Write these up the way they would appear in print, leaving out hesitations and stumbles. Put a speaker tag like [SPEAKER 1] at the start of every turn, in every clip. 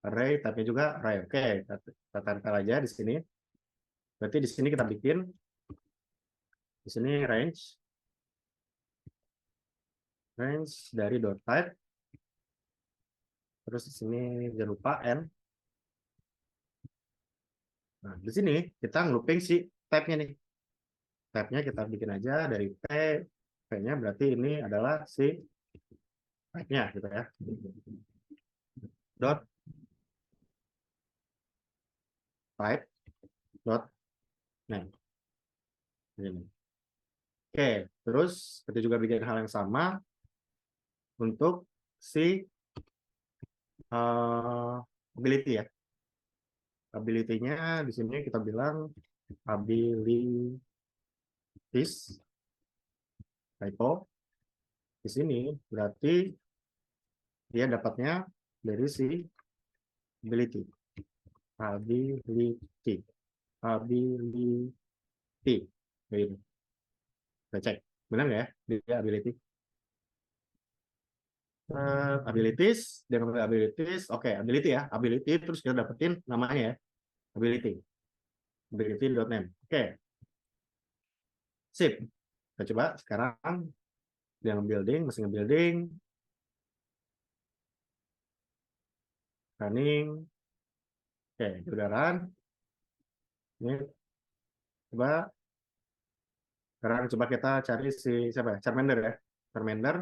[SPEAKER 1] array, type-nya juga array. Oke, kita tempel aja di sini. Berarti di sini kita bikin di sini range dari dot type. Terus di sini jangan lupa n. Nah, di sini kita ngelooping si type-nya nih. Type-nya kita bikin aja dari p. P-nya berarti ini adalah si type-nya gitu ya. Dot type dot name. Ini. Oke, terus kita juga bikin hal yang sama untuk si ability ya. Ability-nya di sini kita bilang abilities typo. Di sini berarti dia dapatnya dari si ability. Ability. Ability. Begitu. Kita cek. Benar nggak ya? Dia ability. Abilities. Dia ngambil abilities. Oke, ability ya. Ability. Terus kita dapetin namanya ya. Ability. Ability.name. Oke. Sip. Kita coba sekarang dia nge-building, masih nge-building, running. Oke, udah run. Ini coba sekarang coba kita cari si siapa ya? Charmander ya. Charmander.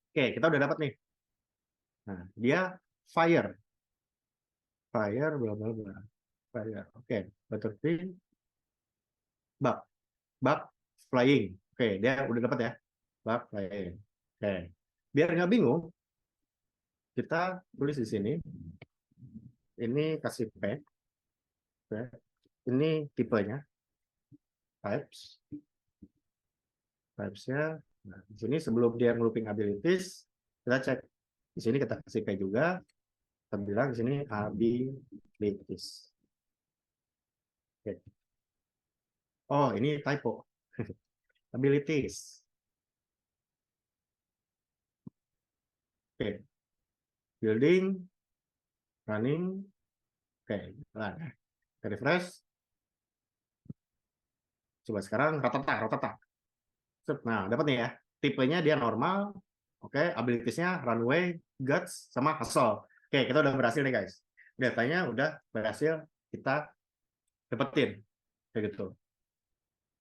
[SPEAKER 1] Oke, kita udah dapat nih. Nah, dia fire. Fire bla bla bla. Fire. Oke, Butterfree bug. Bug flying. Oke, dia udah dapat ya. Bug flying. Oke. Biar nggak bingung, kita tulis di sini. Ini kasih P. Oke. Ini tipenya types. Types-nya. Nah, di sini sebelum dia ngelooping abilities, kita cek. Di sini kita kasih P juga. Kita bilang di sini abilities. Oke. Oh, ini typo. Abilities. Oke. Building, running. Oke. Nah, kita refresh. Coba sekarang ratata, ratata. Nah, dapat nih ya. Tipenya dia normal. Oke, abilitiesnya runway, guts, sama hustle. Oke, kita udah berhasil nih guys. Datanya udah berhasil kita dapetin. Kayak gitu.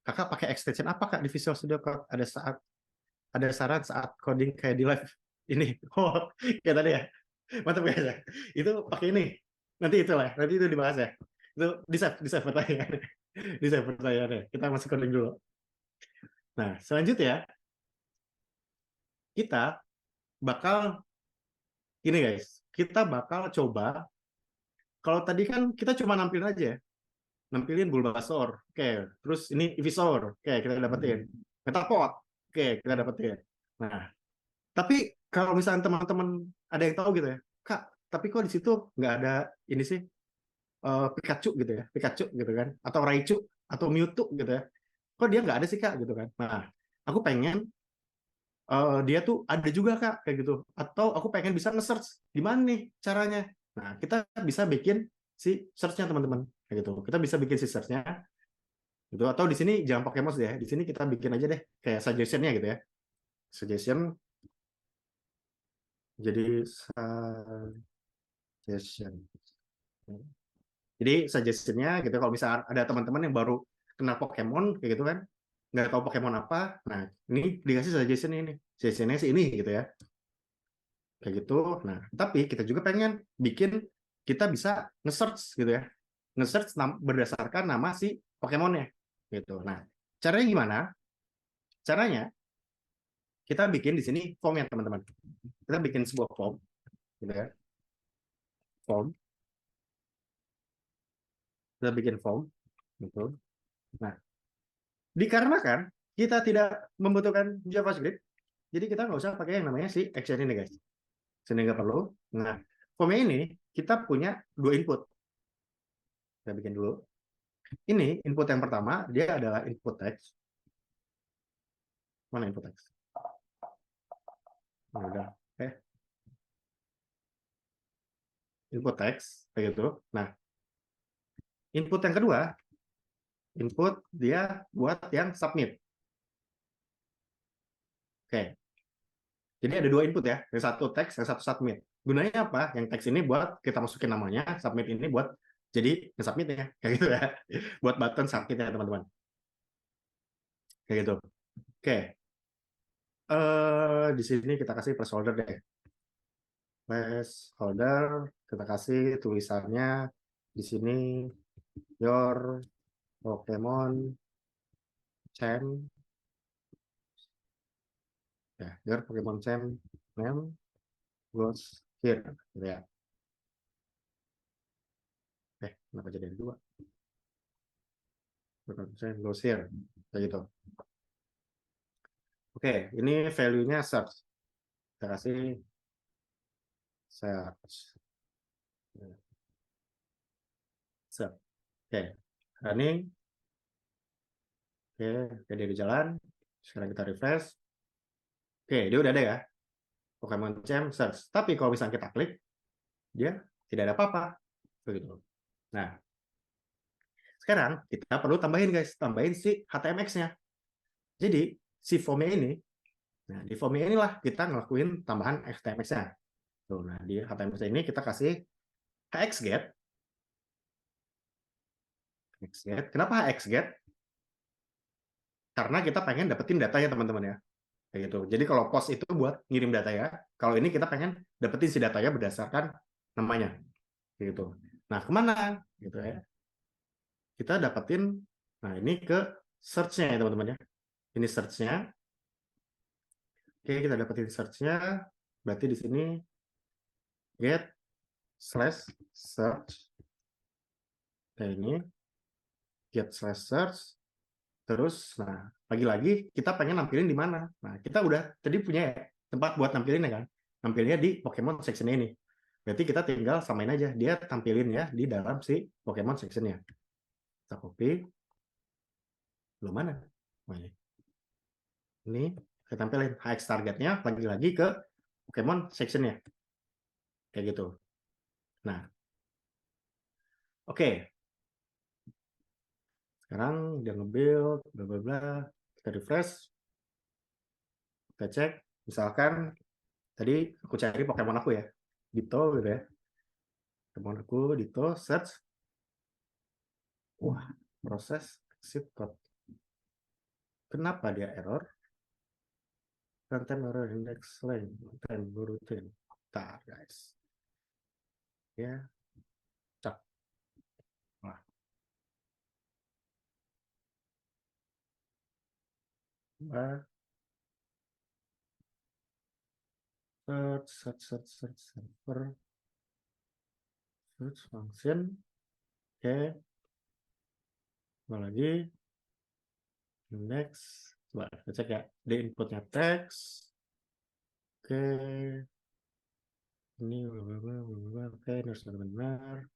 [SPEAKER 1] Kakak pakai extension apa kak di Visual Studio Code? Ada saran saat coding kayak di live ini. Oh, kayak tadi ya. Mantap guys ya. Itu pakai ini. Nanti itu lah, nanti itu dibahas ya. Itu di save pertanyaannya. Di save pertanyaannya. Kita masih coding dulu. Nah, selanjutnya kita bakal ini guys. Kita bakal coba kalau tadi kan kita cuma nampilin aja ya. Nampilin Bulbasaur. Oke, terus ini Ivysaur. Oke, kita dapetin. Metapod. Oke, kita dapetin. Nah, tapi kalau misalnya teman-teman ada yang tahu gitu ya, Kak, tapi kok di situ nggak ada ini sih Pikachu gitu ya, Pikachu gitu kan, atau Raichu atau Mewtwo gitu ya, kok dia nggak ada sih Kak gitu kan. Nah, aku pengen dia tuh ada juga Kak kayak gitu, atau aku pengen bisa nge-search gimana nih caranya. Nah, kita bisa bikin si search-nya teman-teman kayak gitu. Kita bisa bikin si search-nya gitu, atau di sini jangan pakai mouse deh, di sini kita bikin aja deh kayak suggestion-nya gitu ya. Suggestion jadi suggestion. Jadi suggestion-nya gitu kalau misalnya ada teman-teman yang baru kenal Pokemon kayak gitu kan, nggak tahu Pokemon apa, nah ini dikasih suggestion ini, suggestion-nya sih ini gitu ya, kayak gitu. Nah, tapi kita juga pengen bikin kita bisa nge-search gitu ya, nge-search berdasarkan nama si Pokemon-nya gitu. Nah, caranya gimana? Caranya kita bikin di sini form ya teman-teman. Kita bikin sebuah form gitu ya, form. Kita bikin form gitu. Nah, dikarenakan kita tidak membutuhkan JavaScript, jadi kita nggak usah pakai yang namanya si action ini guys. Sini nggak perlu. Nah, formnya ini kita punya dua input. Kita bikin dulu. Ini input yang pertama, dia adalah input text. Mana input text? Oh, udah. Oke. Okay. Oke. Okay. Oke. Okay. Oke. Okay. Oke. Okay. Oke. Okay. Oke. Okay. Oke. Okay. Oke. Okay. Oke. Okay. Oke. Okay. Oke. Okay. Oke. Okay. Oke. Okay. Oke. Okay. Oke. Okay. Oke. Okay. Oke. Okay. Oke. Okay. input teks kayak gitu. Nah, input yang kedua, input dia buat yang submit. Oke. Jadi ada dua input ya, yang satu teks, yang satu submit. Gunanya apa? Yang teks ini buat kita masukin namanya, submit ini buat jadi submitnya, kayak gitu ya. Buat button submit ya teman-teman. Kayak gitu. Oke. Di sini kita kasih placeholder deh. Placeholder, kita kasih tulisannya di sini your Pokemon champ, ya, your Pokemon champ name goes here, gitu ya. Kenapa jadi ada dua? Pokemon champ goes here, kayak gitu. Oke, ini value-nya search. Kita kasih search. Search. Oke, running. Oke, dia di jalan. Sekarang kita refresh. Oke, dia udah ada ya. Pokemon Champ search. Tapi kalau misalnya kita klik, dia tidak ada apa-apa. Begitu. Nah, sekarang kita perlu tambahin guys, tambahin si HTMX-nya. Jadi, si form ini, nah di form inilah kita ngelakuin tambahan HTMX-nya. Tuh, nah di HTMX ini kita kasih hxget. Hxget. Kenapa hxget? Karena kita pengen dapetin datanya teman-teman ya. Kayak gitu. Jadi kalau post itu buat ngirim data ya. Kalau ini kita pengen dapetin si datanya berdasarkan namanya. Kayak gitu. Nah, kemana? Gitu ya. Kita dapetin, nah ini ke search-nya ya teman-teman ya. Ini search-nya. Oke, kita dapetin search-nya. Berarti di sini get slash search. Kayak ini. Get slash search. Terus, nah, lagi-lagi kita pengen nampilin di mana. Nah, kita udah tadi punya ya, tempat buat nampilin ya kan. Nampilnya di Pokemon section ini. Berarti kita tinggal samain aja. Dia tampilin ya di dalam si Pokemon section-nya. Kita copy. Belum mana? Oh, ini kita tampilin HX targetnya lagi-lagi ke Pokemon section-nya. Kayak gitu. Nah, oke. Sekarang dia nge-build, bla bla bla. Kita refresh. Kita cek. Misalkan tadi aku cari Pokemon aku ya. Ditto gitu ya. Pokemon aku Ditto, search. Wah, proses exit code. Kenapa dia error? Runtime error index length, runtime routine. Bentar, guys. Ya, cek. Wah, search, server, search function. Oke, lagi next. Coba kita cek ya. Di inputnya teks. Oke, ini oke, ini harus benar.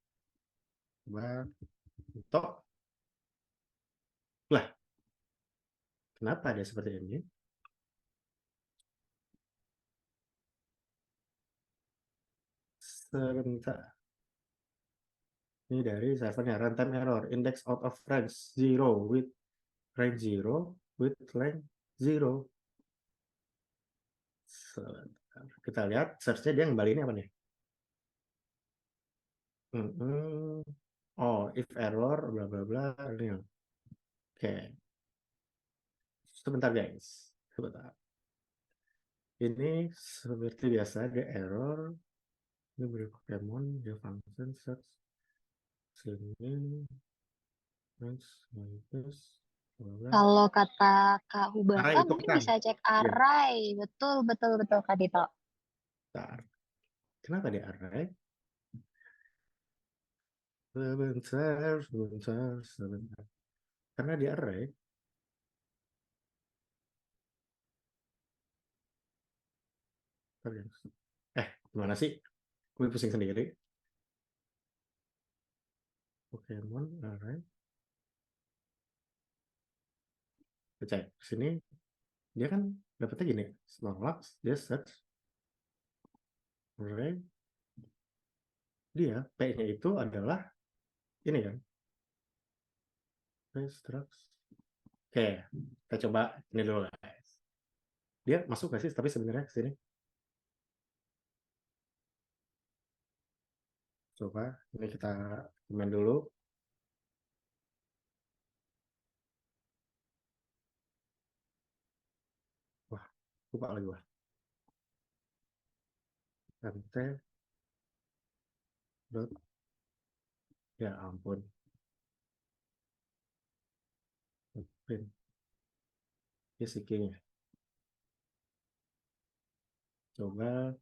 [SPEAKER 1] Coba, tok. Lah, kenapa dia seperti ini? Sebentar. Ini dari servernya runtime error index out of range 0 with range 0 with length 0. Sebentar. Kita lihat search-nya dia ngembaliin apa nih? Oh, if error bla bla bla. Oke. Sebentar guys. Sebentar. Ini seperti biasa dia error. Ini beri Pokemon dia function search sini next
[SPEAKER 2] Kalau kata Kak
[SPEAKER 1] array
[SPEAKER 2] Hubaka
[SPEAKER 1] itu
[SPEAKER 2] mungkin
[SPEAKER 1] kan
[SPEAKER 2] bisa cek
[SPEAKER 1] ya.
[SPEAKER 2] array. Betul, betul, betul Kak Dito.
[SPEAKER 1] Bentar. Kenapa dia array? Sebentar. Karena dia array. Gimana sih? Gue pusing sendiri. Pokemon array. Cek sini. Dia kan dapetnya gini. Snorlax, dia search array. dia P-nya itu adalah ini kan. Oke, kita coba ini dulu guys. Dia masuk nggak sih tapi sebenarnya ke sini? Coba ini kita main dulu. Wah, lupa lagi wah. Mt dot ya ampun. Pin ya nya. Coba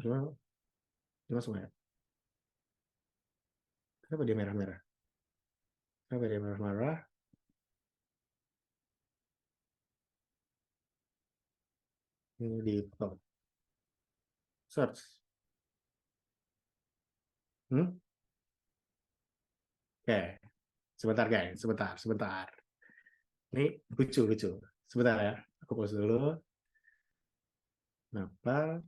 [SPEAKER 1] Gimana? Dia masuk ya? Kenapa dia merah-merah? Kenapa dia merah-merah? Ini di top. Search. Hmm? Oke, sebentar guys, sebentar. Ini lucu. Sebentar ya, aku pause dulu. Kenapa?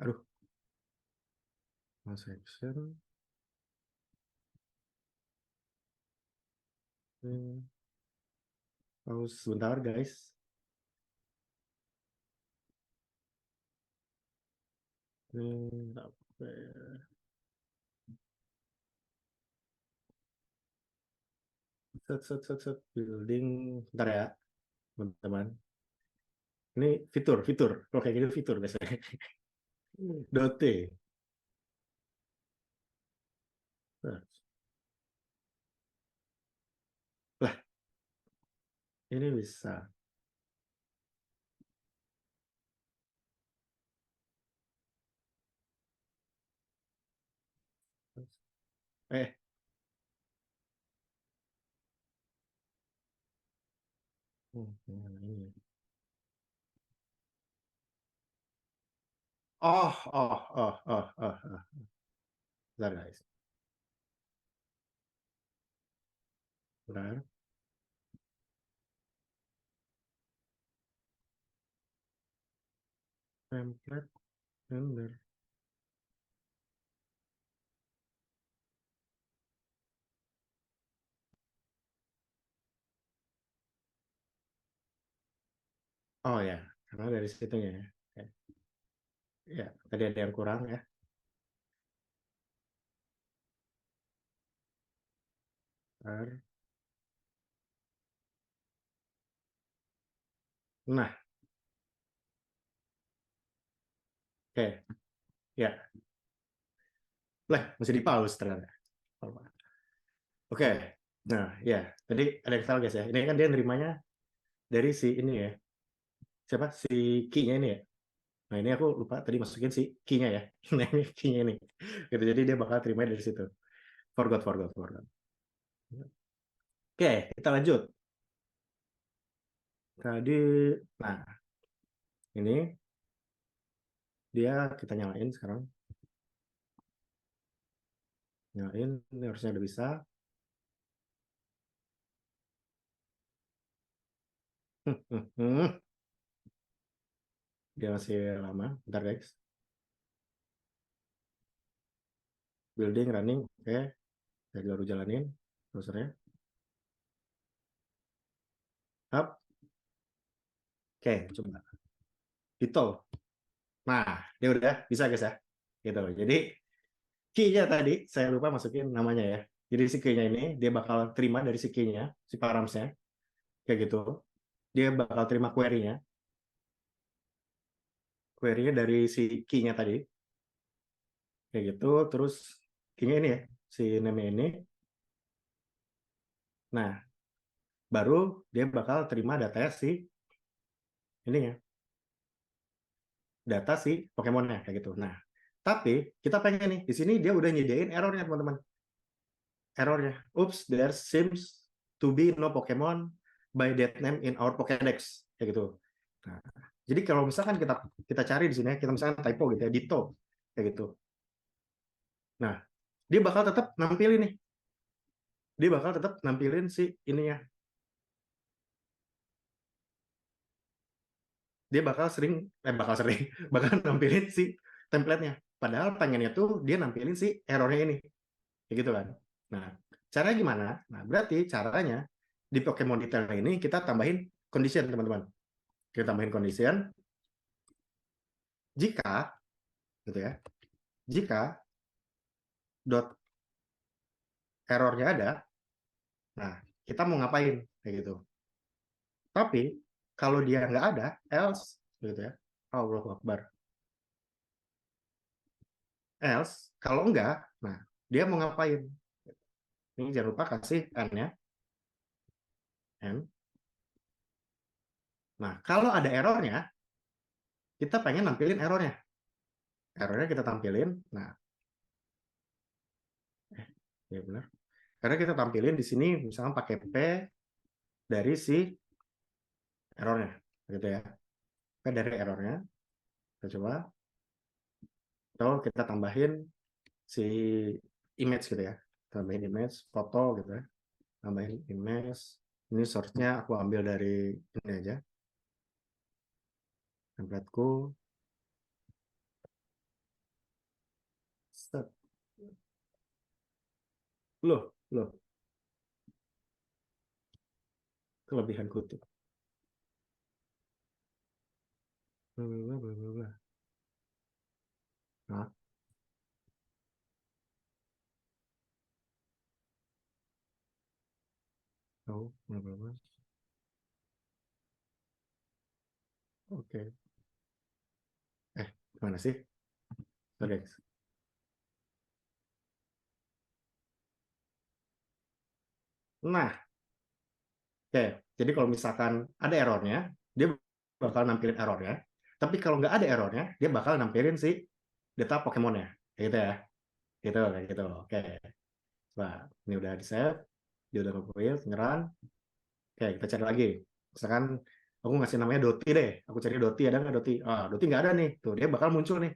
[SPEAKER 1] Aduh, section. Pause sebentar guys. Set building. Bentar ya, teman-teman. Ini fitur. Kalau kayak gitu fitur biasanya. Dote. Lah, ini bisa. Eh, ini. Oh. Bentar guys. Bentar. Template render. Oh ya, karena dari situnya ya. Oke. Ya, tadi ada yang kurang ya. Bentar. Nah, oke. Ya, lah masih di pause ternyata. Oke. Nah, ya. Tadi ada yang salah guys ya. Ini kan dia nerimanya dari si ini ya. Siapa? Si key-nya ini ya. Nah, ini aku lupa tadi masukin si key-nya ya. Nah, ini key-nya ini. Gitu. Jadi dia bakal terima dari situ. Forgot. Oke, kita lanjut. Tadi, nah, ini dia kita nyalain sekarang. Nyalain, ini harusnya udah bisa. Dia masih lama. Bentar guys. Building, running. Oke, saya baru jalanin browsernya. Up. Oke, coba. Itu. Nah, dia udah bisa guys ya. Gitu. Jadi, key-nya tadi, saya lupa masukin namanya ya. Jadi si key-nya ini, dia bakal terima dari si key-nya, si params-nya. Kayak gitu. Dia bakal terima query-nya. Query-nya dari si key-nya tadi. Kayak gitu. Terus key-nya ini ya. Si name ini. Nah, baru dia bakal terima datanya si ini ya. Data si Pokemon-nya. Kayak gitu. Nah, tapi kita pengen nih. Di sini dia udah nyediain error-nya teman-teman. Errornya. Oops, there seems to be no Pokemon by that name in our Pokédex. Kayak gitu. Nah, jadi kalau misalkan kita cari di sini, kita misalkan typo gitu ya, Ditto, kayak gitu. Nah, dia bakal tetap nampilin nih. Dia bakal tetap nampilin si ininya. Dia bakal bakal nampilin si template-nya. Padahal pengennya tuh dia nampilin si error-nya ini. Kayak gitu kan. Nah, caranya gimana? Nah, berarti caranya di Pokemon detail ini kita tambahin condition, teman-teman. Kita tambahin condition jika gitu ya. Jika dot errornya ada, nah kita mau ngapain kayak gitu. Tapi kalau dia nggak ada, else gitu ya. Allahu Akbar. Else kalau enggak, nah dia mau ngapain? Ini jangan lupa kasih n-nya. N. Nah, kalau ada errornya, kita pengen nampilin errornya. Errornya kita tampilin. Nah, ya benar. Karena kita tampilin di sini misalnya pakai P dari si errornya, gitu ya. P dari errornya. Kita coba. Atau kita tambahin si image gitu ya. Tambahin image, foto gitu ya. Tambahin image. Ini source-nya aku ambil dari ini aja. Templateku. Set. Loh. Kelebihan kutub. Nah, oh, oke. Gimana sih? Oke. Nah, oke. Jadi kalau misalkan ada errornya, dia bakal nampilin errornya. Tapi kalau nggak ada errornya, dia bakal nampilin si data Pokemonnya. Kayak gitu ya. Gitu, kayak gitu. Oke. Nah, ini udah di-save. Dia udah nge-build, beneran. Oke, kita cari lagi. Misalkan aku ngasih namanya Doti deh. Aku cari Doti, ada nggak Doti? Ah, Doti nggak ada nih. Tuh, dia bakal muncul nih.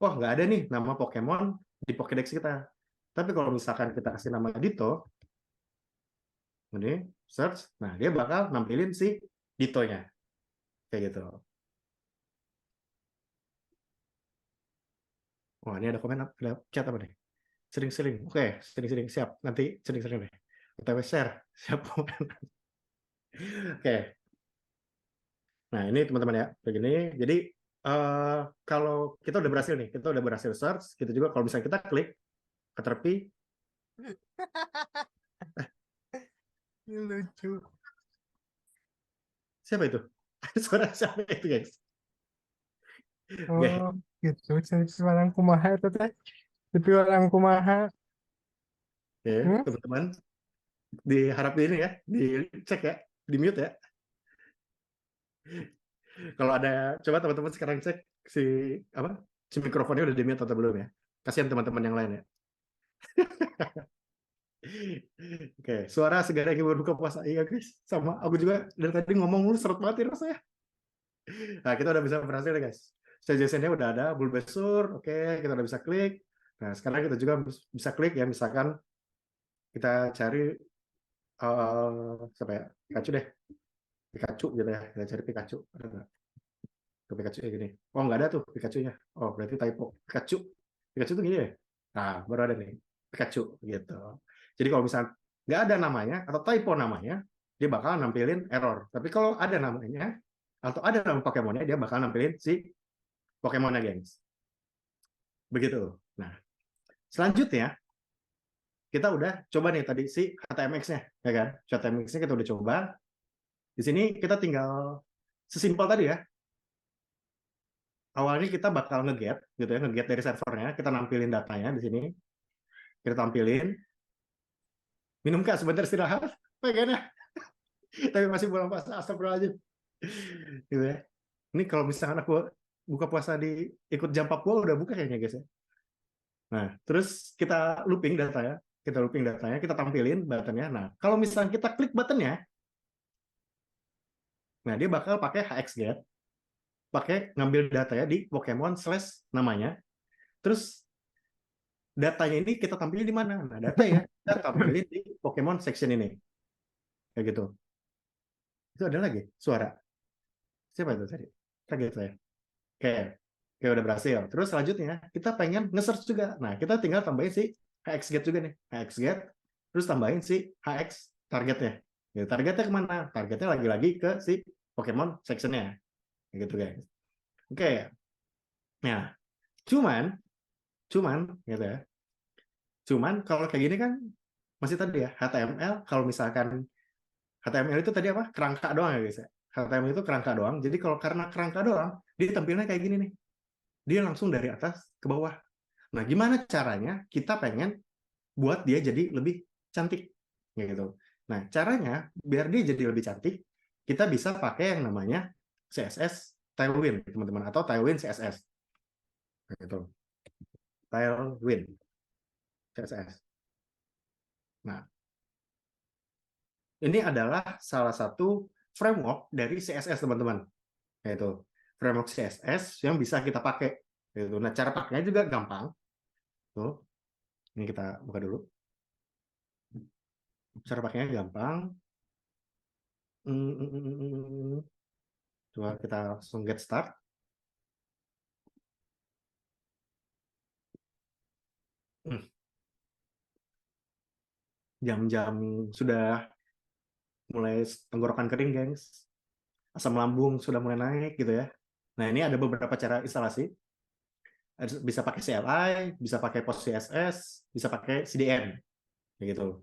[SPEAKER 1] Wah, nggak ada nih nama Pokemon di Pokédex kita. Tapi kalau misalkan kita kasih nama Ditto, ini search, nah dia bakal nampilin si Ditto-nya. Kayak gitu. Wah, ini ada komen, ada chat apa nih? Sering-sering. Oke, sering-sering. Siap. Nanti sering-sering deh. OTW share. Siap. Oke. Nah, ini teman-teman ya. Begini. Jadi, kalau kita udah berhasil nih, kita udah berhasil search, kita juga kalau misalnya kita klik Caterpie,
[SPEAKER 3] Lucu.
[SPEAKER 1] siapa itu? Suara siapa itu, guys? Oke,
[SPEAKER 3] Oh, gitu. Jadi orang kumaha itu teh. Tapi orang kumaha.
[SPEAKER 1] oke,
[SPEAKER 3] Hmm?
[SPEAKER 1] teman-teman. Diharap ini ya, dicek ya, di mute ya. Kalau ada, coba teman-teman sekarang cek si apa? Si mikrofonnya udah di mute atau belum ya? Kasihan teman-teman yang lain ya. Oke, suara segera yang berbuka puasa. Iya, guys. Sama aku juga dari tadi ngomong mulu seret banget ya rasanya. Nah, kita udah bisa berhasil ya, guys. Suggestion-nya udah ada, Bulbasaur. Oke, kita udah bisa klik. Nah, sekarang kita juga bisa klik ya, misalkan kita cari siapa ya? Pikachu deh. Pikachu gitu ya. Kita cari Pikachu. Ada nggak? Tuh, Pikachu ya gini. Oh, nggak ada tuh Pikachu-nya. Oh, berarti typo. Pikachu. Pikachu tuh gini ya? Nah, baru ada nih. Pikachu gitu. Jadi kalau misalnya nggak ada namanya atau typo namanya, dia bakal nampilin error. Tapi kalau ada namanya atau ada nama Pokemonnya, dia bakal nampilin si Pokemonnya, gengs. Begitu. Nah, selanjutnya kita udah coba nih tadi si HTMX-nya, ya kan? HTMX-nya kita udah coba. Di sini kita tinggal sesimpel tadi ya. Awalnya kita bakal nge-get gitu ya, nge-get dari servernya, kita nampilin datanya di sini. Kita tampilin, minum kak sebentar istirahat, pengen ya, tapi masih belum puasa, astagfirullahaladzim. Gitu ya. Ini kalau misalkan aku buka puasa di ikut jam Papua udah buka kayaknya guys ya. Nah, terus kita looping datanya, kita tampilin buttonnya. Nah, kalau misalnya kita klik buttonnya, nah dia bakal pakai hxget, pakai ngambil datanya di Pokemon slash namanya, terus datanya ini kita tampilin di mana? Nah, data ya kita tampilin di Pokemon section ini. Kayak gitu. Itu ada lagi suara. Siapa itu tadi? Kaget saya. Kayak udah berhasil. Terus selanjutnya kita pengen nge-search juga. Nah, kita tinggal tambahin si hxget juga nih. Hxget. Terus tambahin si hx targetnya. Ya, targetnya kemana? Targetnya lagi-lagi ke si Pokemon section-nya. Kayak gitu guys. Oke. Nah, cuman gitu ya. Cuman kalau kayak gini kan masih tadi ya HTML. Kalau misalkan HTML itu tadi apa? Kerangka doang ya guys ya. HTML itu kerangka doang. Jadi kalau karena kerangka doang, dia tampilnya kayak gini nih. Dia langsung dari atas ke bawah. Nah, gimana caranya kita pengen buat dia jadi lebih cantik gitu. Nah, caranya biar dia jadi lebih cantik, kita bisa pakai yang namanya CSS Tailwind, teman-teman, atau Tailwind CSS. Gitu. Tailwind CSS. Nah, ini adalah salah satu framework dari CSS, teman-teman. Yaitu framework CSS yang bisa kita pakai. Gitu. Nah, cara pakainya juga gampang. Tuh. Ini kita buka dulu. Cara pakainya gampang. Coba kita langsung get start. Jam-jam sudah mulai tenggorokan kering, gengs. Asam lambung sudah mulai naik gitu ya. Nah, ini ada beberapa cara instalasi. Bisa pakai CLI, bisa pakai PostCSS, bisa pakai CDN. Gitu.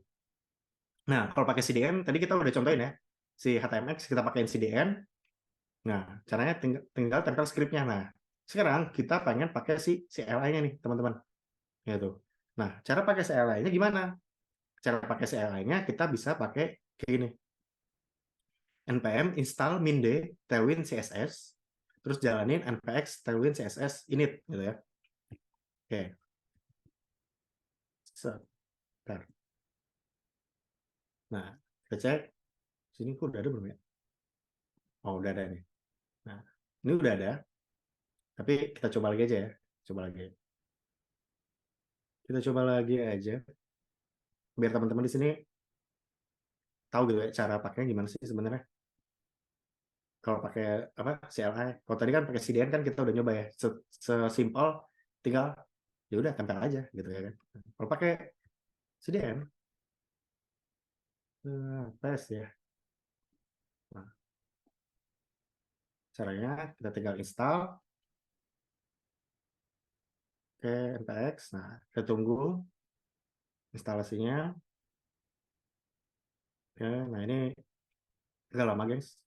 [SPEAKER 1] Nah, kalau pakai CDN, tadi kita udah contohin ya. Si HTMX kita pakai CDN. Nah, caranya tinggal tempel scriptnya. Nah, sekarang kita pengen pakai si CLI-nya nih, teman-teman. Gitu. Nah, cara pakai CLI-nya gimana? Cara pakai CLI-nya kita bisa pakai kayak gini. npm install minde tailwind css, terus jalanin npx tailwind css init gitu ya. Oke. Sebentar. Nah, kita cek sini kok udah ada belum ya? Oh, udah ada nih. Nah, ini udah ada. Tapi kita coba lagi aja ya. Coba lagi. Kita coba lagi aja biar teman-teman di sini tahu gitu ya cara pakainya gimana sih sebenarnya. Kalau pakai apa CLI, kalau tadi kan pakai CDN kan kita udah nyoba ya. Sesimpel tinggal ya udah tempel aja gitu ya kan. Kalau pakai CDN tes ya. Nah, caranya kita tinggal install ke npx. Nah, kita tunggu instalasinya. Oke, nah ini agak lama, guys.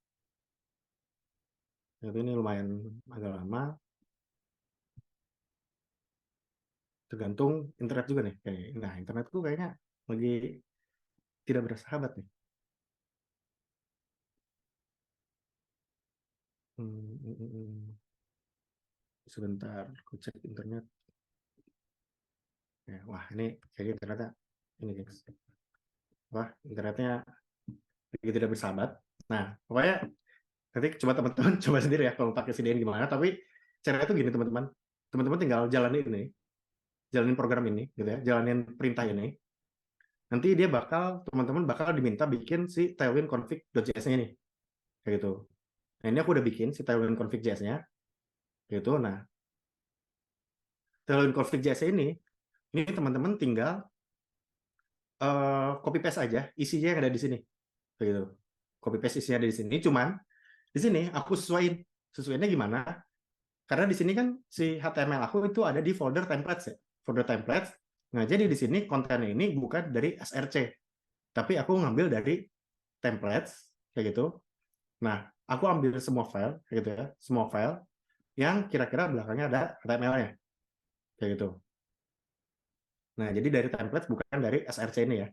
[SPEAKER 1] Jadi ini lumayan agak lama. Tergantung internet juga nih. Nah, internetku kayaknya lagi tidak bersahabat nih. Sebentar, aku cek internet. Ya, wah, ini kayaknya internetnya ini, guys. Wah, internetnya lagi tidak bersahabat. Nah, pokoknya nanti coba teman-teman coba sendiri ya kalau pakai CDN gimana. Tapi caranya tuh gini, teman-teman. Teman-teman tinggal jalanin ini, jalanin program ini, gitu ya, jalanin perintah ini. Nanti dia teman-teman bakal diminta bikin si tailwind config.js-nya ini, kayak gitu. Nah, ini aku udah bikin si tailwind config.js-nya, gitu. Nah, tailwind config.js ini teman-teman tinggal copy paste aja isinya yang ada di sini, kayak gitu. Copy paste isinya ada di sini. Cuman di sini aku sesuaiinnya gimana? Karena di sini kan si HTML aku itu ada di folder templates ya, folder templates. Nah, jadi di sini kontennya ini bukan dari src, tapi aku ngambil dari templates kayak gitu. Nah, aku ambil semua file kayak gitu ya, semua file yang kira-kira belakangnya ada HTML-nya kayak gitu. Nah, jadi dari template bukan dari src ini ya.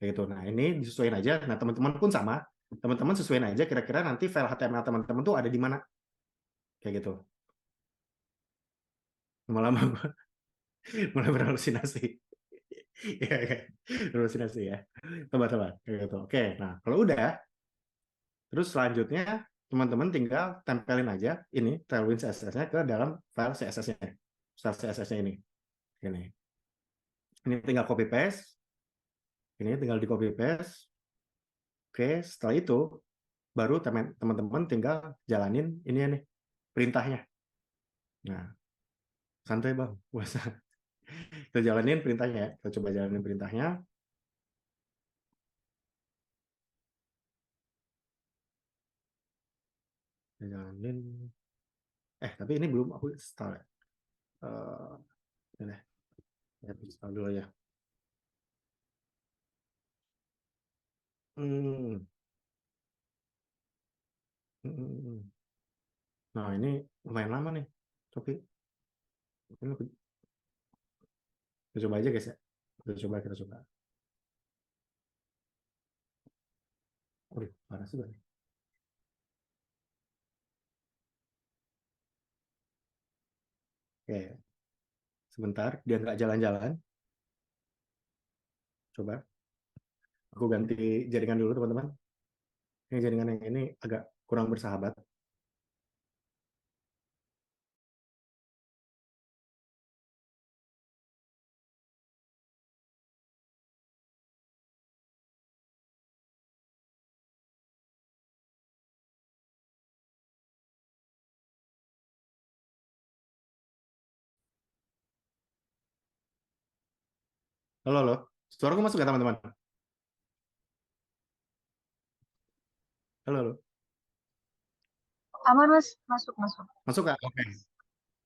[SPEAKER 1] Kayak gitu. Nah, ini disesuaikan aja. Nah, teman-teman pun sama. Teman-teman sesuaiin aja kira-kira nanti file HTML teman-teman tuh ada di mana. Kayak gitu. Lama-lama mulai berhalusinasi. Ya, ya. Berhalusinasi ya. Coba-coba. Kayak gitu. Oke, nah kalau udah, terus selanjutnya teman-teman tinggal tempelin aja ini Tailwind CSS-nya ke dalam file CSS-nya. File CSS-nya ini. Ini. Ini tinggal copy paste. Ini tinggal di copy paste. Oke, setelah itu baru teman-teman tinggal jalanin ini nih perintahnya. Nah, santai Bang. Puasa. Kita jalanin perintahnya ya. Kita coba jalanin perintahnya. Kita jalanin. Tapi ini belum aku install ya. Ini ya, install dulu ya. Hmm. Nah, ini lumayan lama nih. Tapi ini kita coba aja guys ya. Kita coba. Waduh, parah sih Bang. Oke, sebentar dia nggak jalan-jalan. Coba aku ganti jaringan dulu teman-teman. Ini jaringan yang ini agak kurang bersahabat. Halo, halo. Suaraku masuk nggak teman-teman? Halo, halo.
[SPEAKER 2] Aman, Mas. Masuk, masuk.
[SPEAKER 1] Masuk nggak? Oke.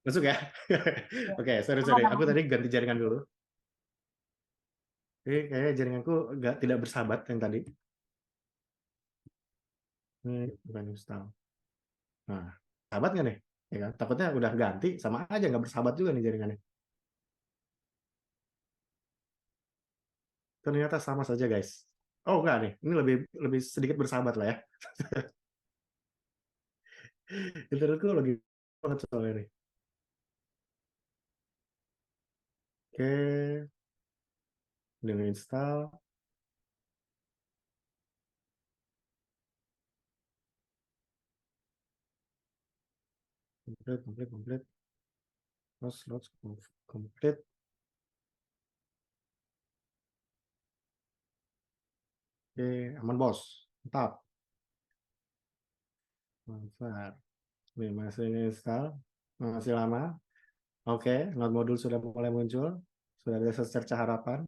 [SPEAKER 1] Masuk ya?
[SPEAKER 2] Ya,
[SPEAKER 1] Oke, sorry, sorry.
[SPEAKER 2] aman,
[SPEAKER 1] Aku
[SPEAKER 2] aman.
[SPEAKER 1] tadi ganti jaringan dulu. Ini kayaknya jaringanku nggak tidak bersahabat yang tadi. Ini bukan install. Nah, sahabat nggak nih? Ya kan? Takutnya udah ganti, sama aja nggak bersahabat juga nih jaringannya. Ternyata sama saja, guys. Oh, enggak nih. Ini lebih lebih sedikit bersahabat lah ya. Internetku lagi banget soalnya nih. Oke, dengan install. Complete. Load, complete. Oke, aman bos. Mantap. Mantap. Nih, masih ini install. Masih lama. Oke, node modul sudah mulai muncul. Sudah ada secerca harapan.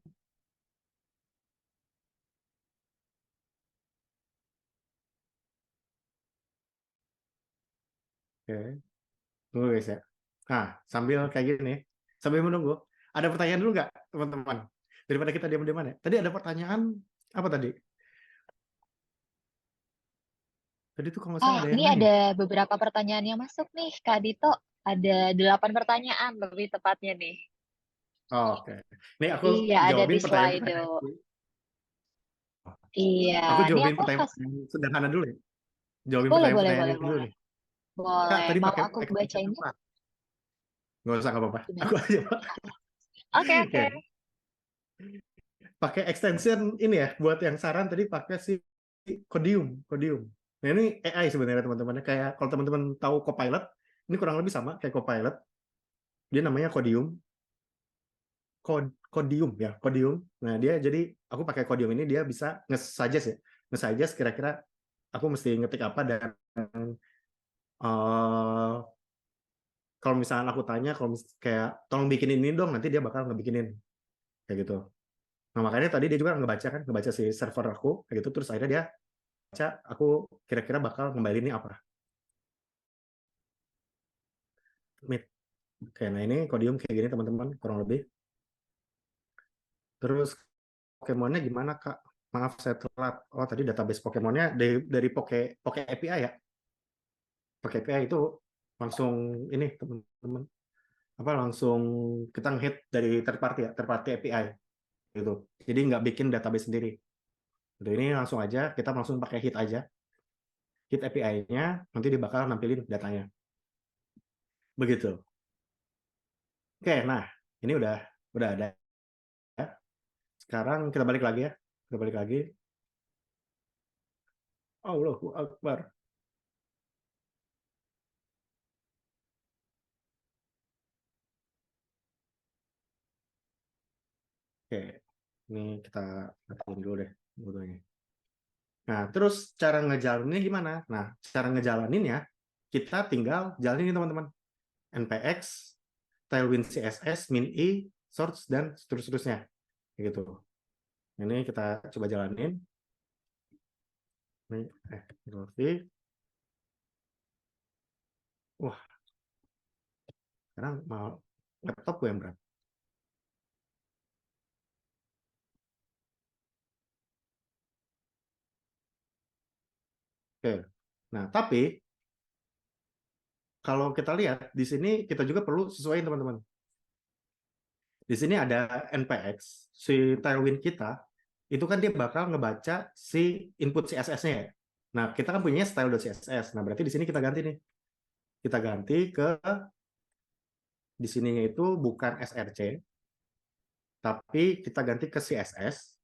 [SPEAKER 1] Oke, tunggu guys ya. Nah, sambil kayak gini, sambil menunggu, ada pertanyaan dulu nggak, teman-teman? Daripada kita diam-diaman ya. Tadi ada pertanyaan, apa tadi? Tadi tuh kalau nggak salah ada yang
[SPEAKER 2] Ini
[SPEAKER 1] nanya.
[SPEAKER 2] ada beberapa pertanyaan yang masuk nih, Kak Dito. Ada 8 pertanyaan lebih tepatnya nih.
[SPEAKER 1] Oh, oke. Nih aku
[SPEAKER 2] Iya, ada di
[SPEAKER 1] jawabin
[SPEAKER 2] Slido.
[SPEAKER 1] pertanyaan-pertanyaan.
[SPEAKER 2] Iya,
[SPEAKER 1] Aku
[SPEAKER 2] ini
[SPEAKER 1] jawabin
[SPEAKER 2] aku kasih.
[SPEAKER 1] pertanyaan sederhana dulu ya. Jawabin
[SPEAKER 2] Boleh, boleh,
[SPEAKER 1] pertanyaan-pertanyaan
[SPEAKER 2] boleh,
[SPEAKER 1] ini dulu
[SPEAKER 2] boleh.
[SPEAKER 1] nih. Kak,
[SPEAKER 2] Boleh.
[SPEAKER 1] tadi
[SPEAKER 2] Mau
[SPEAKER 1] pakai
[SPEAKER 2] aku
[SPEAKER 1] extension
[SPEAKER 2] bacainnya?
[SPEAKER 1] apa? Nggak usah, nggak apa-apa.
[SPEAKER 2] Gimana?
[SPEAKER 1] Aku aja, Pak.
[SPEAKER 2] Oke, oke.
[SPEAKER 1] Oke. Pakai extension ini ya, buat yang saran tadi pakai si Codium. Nah, ini AI sebenarnya teman-teman. Kayak kalau teman-teman tahu Copilot, ini kurang lebih sama kayak Copilot. Dia namanya Codium. Codium ya, Codium. Nah, dia jadi aku pakai Codium ini dia bisa nge-suggest ya. Nge-suggest kira-kira aku mesti ngetik apa dan eh, kalau misalnya aku tanya kalau kayak tolong bikinin ini dong, nanti dia bakal ngebikinin kayak gitu. Nah, makanya tadi dia juga ngebaca si server aku kayak gitu, terus akhirnya dia baca aku kira-kira bakal ngembaliin ini apa. Meet. Oke, nah ini Codium kayak gini teman-teman, kurang lebih. Terus Pokemonnya gimana Kak? Maaf saya telat. Oh tadi database Pokemonnya dari Poke API ya. Poke API itu langsung ini teman-teman apa langsung kita ngehit dari third party API gitu. Jadi nggak bikin database sendiri. Gitu. Ini langsung aja kita langsung pakai hit aja. Hit API-nya nanti dia bakal nampilin datanya. Begitu. Oke, nah ini udah ada. Sekarang kita balik lagi ya. Kita balik lagi. Allahu Akbar. Oke, ini kita matiin dulu deh bodohnya. Nah, terus cara ngejalaninnya gimana? Nah, cara ngejalaninnya kita tinggal jalanin teman-teman. NPX, Tailwind CSS, min-i, source, dan seterusnya. Gitu. Ini kita coba jalanin. Ini, Graphic. Wah, sekarang mau laptop gue yang berat. Oke. Nah, tapi kalau kita lihat di sini kita juga perlu sesuaiin teman-teman. Di sini ada NPX, si Tailwind kita, itu kan dia bakal ngebaca si input CSS-nya ya. Nah, kita kan punya style.css. Nah, berarti di sini kita ganti nih. Kita ganti ke di sininya itu bukan src, tapi kita ganti ke css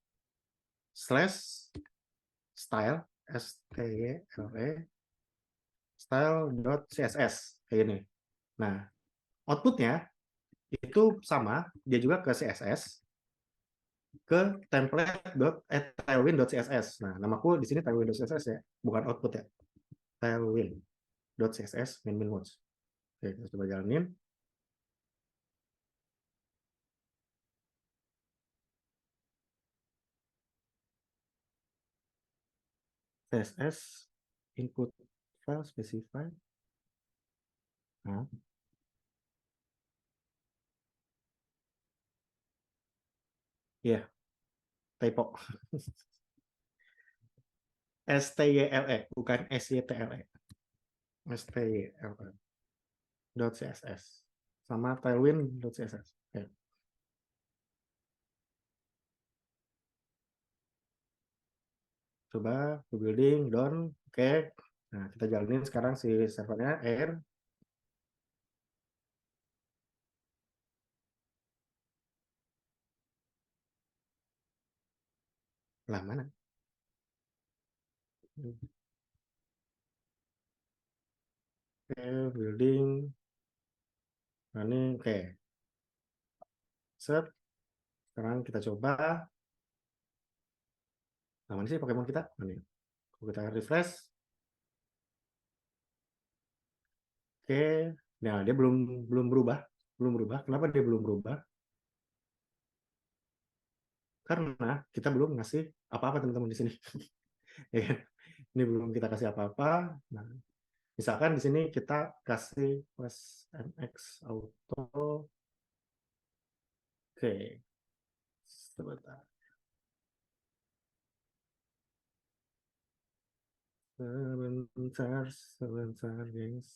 [SPEAKER 1] slash style style style.css kayak ini. Nah, outputnya itu sama, dia juga ke css ke tailwind.css. Nah, namaku di sini tailwind.css ya, bukan output ya. Tailwind.css min modes. Oke, kita coba jalanin. CSS input file specify. Nah, iya, typo. STYLE, bukan SYTLE. STYLE.css. Sama tailwind.css. Oke. Coba building, done. Oke. Nah, kita jalanin sekarang si servernya, air. Lah, mana? Oke, building. Nah, ini oke. Set. Sekarang kita coba. Nah, mana sih Pokemon kita? Nah, ini. Kalau kita refresh. Oke. Nah, dia belum berubah. Belum berubah. Kenapa dia belum berubah? Karena kita belum ngasih apa-apa teman-teman di sini. Ya kan? Ini belum kita kasih apa-apa. Nah, misalkan di sini kita kasih plus mx auto. Oke, sebentar. Sebentar, guys.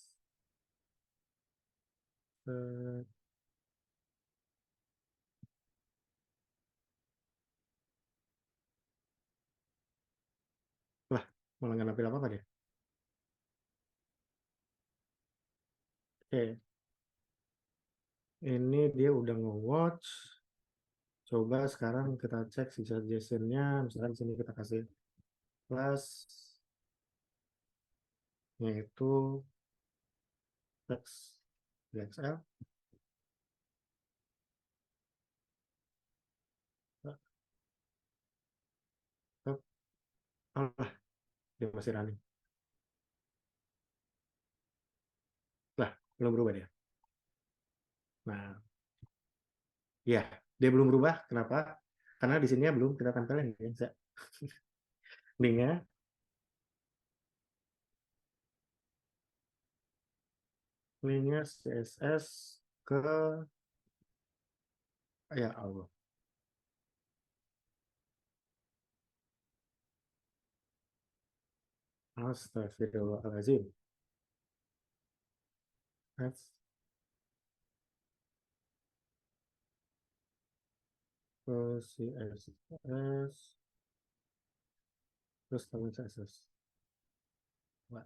[SPEAKER 1] Lah, malah nggak nampil apa-apa deh. Oke, ini dia udah nge-watch. Coba sekarang kita cek si suggestion-nya. Misalkan di sini kita kasih plus, yaitu text DXL. Allah, dia masih running. Lah, belum berubah dia. Nah, ya, dia belum berubah. Kenapa? Karena di sini belum kita tempelin ya. Linknya CSS ke ya Allah. Astagfirullahaladzim. Ke CSS terus tambah CSS. What?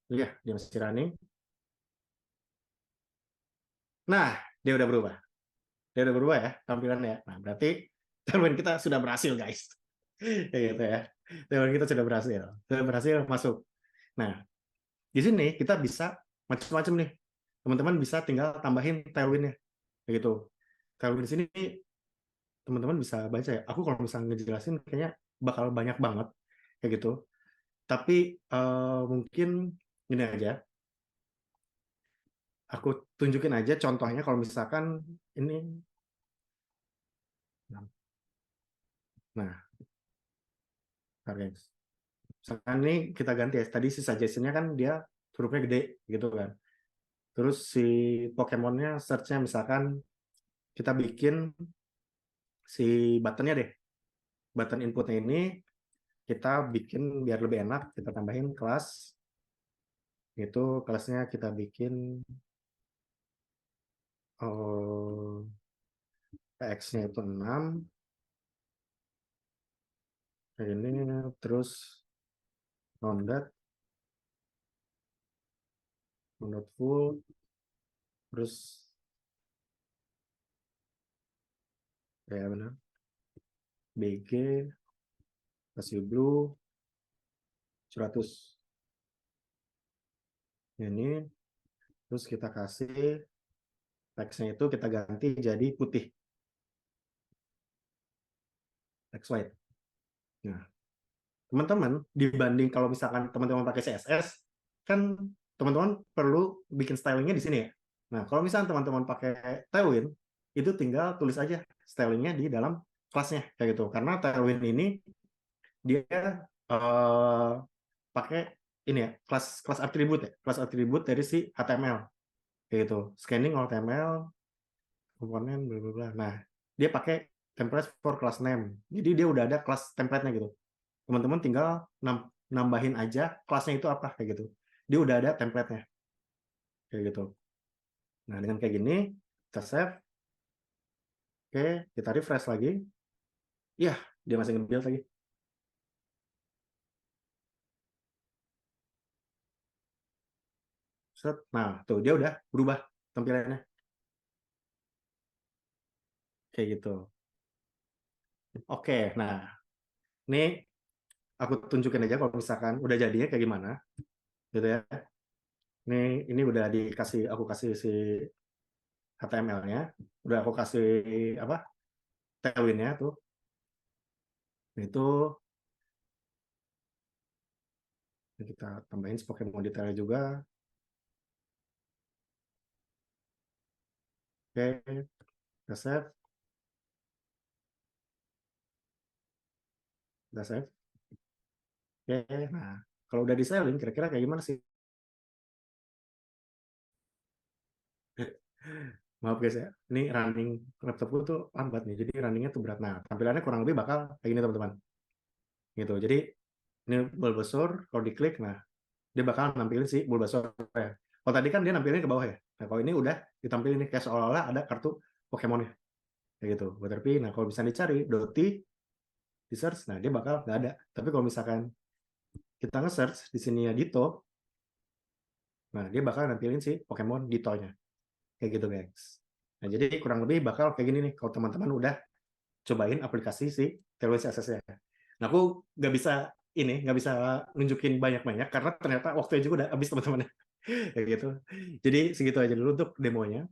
[SPEAKER 1] Iya, dia masih running. Nah, dia udah berubah. Dia udah berubah ya tampilannya. Nah, berarti teman kita sudah berhasil, guys. Kayak gitu ya. Teman kita sudah berhasil. Sudah berhasil masuk. Nah, Di sini kita bisa macam-macam nih. Teman-teman bisa tinggal tambahin tailwind-nya. Kayak gitu. Tailwind di sini teman-teman bisa baca ya. Aku kalau misalnya ngejelasin kayaknya bakal banyak banget kayak gitu. Tapi mungkin ini aja. Aku tunjukin aja contohnya kalau misalkan ini. Nah, bentar, guys. Misalkan ini kita ganti ya. Tadi si suggestion-nya kan dia hurufnya gede gitu kan. Terus si Pokemon-nya search-nya misalkan kita bikin si button-nya deh. Button inputnya ini kita bikin biar lebih enak, kita tambahin kelas. Itu kelasnya kita bikin X-nya itu 6. Kayak ini, terus rounded, full, terus ya benar, BG, kasih blue, 100. Ini, terus kita kasih text-nya itu kita ganti jadi putih. Text white. Nah, teman-teman, dibanding kalau misalkan teman-teman pakai CSS, kan teman-teman perlu bikin stylingnya di sini ya. Nah, kalau misalkan teman-teman pakai Tailwind, itu tinggal tulis aja stylingnya di dalam kelasnya kayak gitu. Karena Tailwind ini dia pakai ini ya, kelas atribut ya, kelas atribut dari si HTML kayak gitu. Scanning all HTML, komponen, bla bla bla. Nah, dia pakai template for class name. Jadi dia udah ada kelas template-nya gitu. Teman-teman tinggal nambahin aja kelasnya itu apa kayak gitu. Dia udah ada template-nya kayak gitu. Nah, dengan kayak gini kita save. Oke, kita refresh lagi. Ya, dia masih nge-build lagi. Set. Nah, tuh dia udah berubah tampilannya kayak gitu. Oke, nah ini aku tunjukin aja kalau misalkan udah jadinya kayak gimana, gitu ya. Ini udah aku kasih si HTML-nya, udah aku kasih apa tailwind-nya tuh. Itu kita tambahin Pokemon detailnya juga. Oke, kita save. Udah save. Oke, nah kalau udah di styling kira-kira kayak gimana sih? Maaf guys ya, ini running laptopku tuh lambat nih, jadi runningnya tuh berat. Nah, tampilannya kurang lebih bakal kayak gini teman-teman. Gitu. Jadi ini Bulbasaur, kalau diklik, nah dia bakal nampilin si Bulbasaur ya. Kalau tadi kan dia nampilin ke bawah ya. Nah, kalau ini udah ditampilin nih kayak seolah-olah ada kartu Pokemonnya. Kayak gitu. Butterfree. Nah, kalau bisa dicari Doti di search, nah dia bakal nggak ada. Tapi kalau misalkan kita nge-search di sini ya Ditto, nah dia bakal nampilin si Pokemon Ditto-nya. Kayak gitu guys. Nah, jadi kurang lebih bakal kayak gini nih kalau teman-teman udah cobain aplikasi si Tailwind CSS-nya. Nah, aku nggak bisa nunjukin banyak-banyak karena ternyata waktunya juga udah habis teman-teman. Kayak gitu. Jadi segitu aja dulu untuk demonya.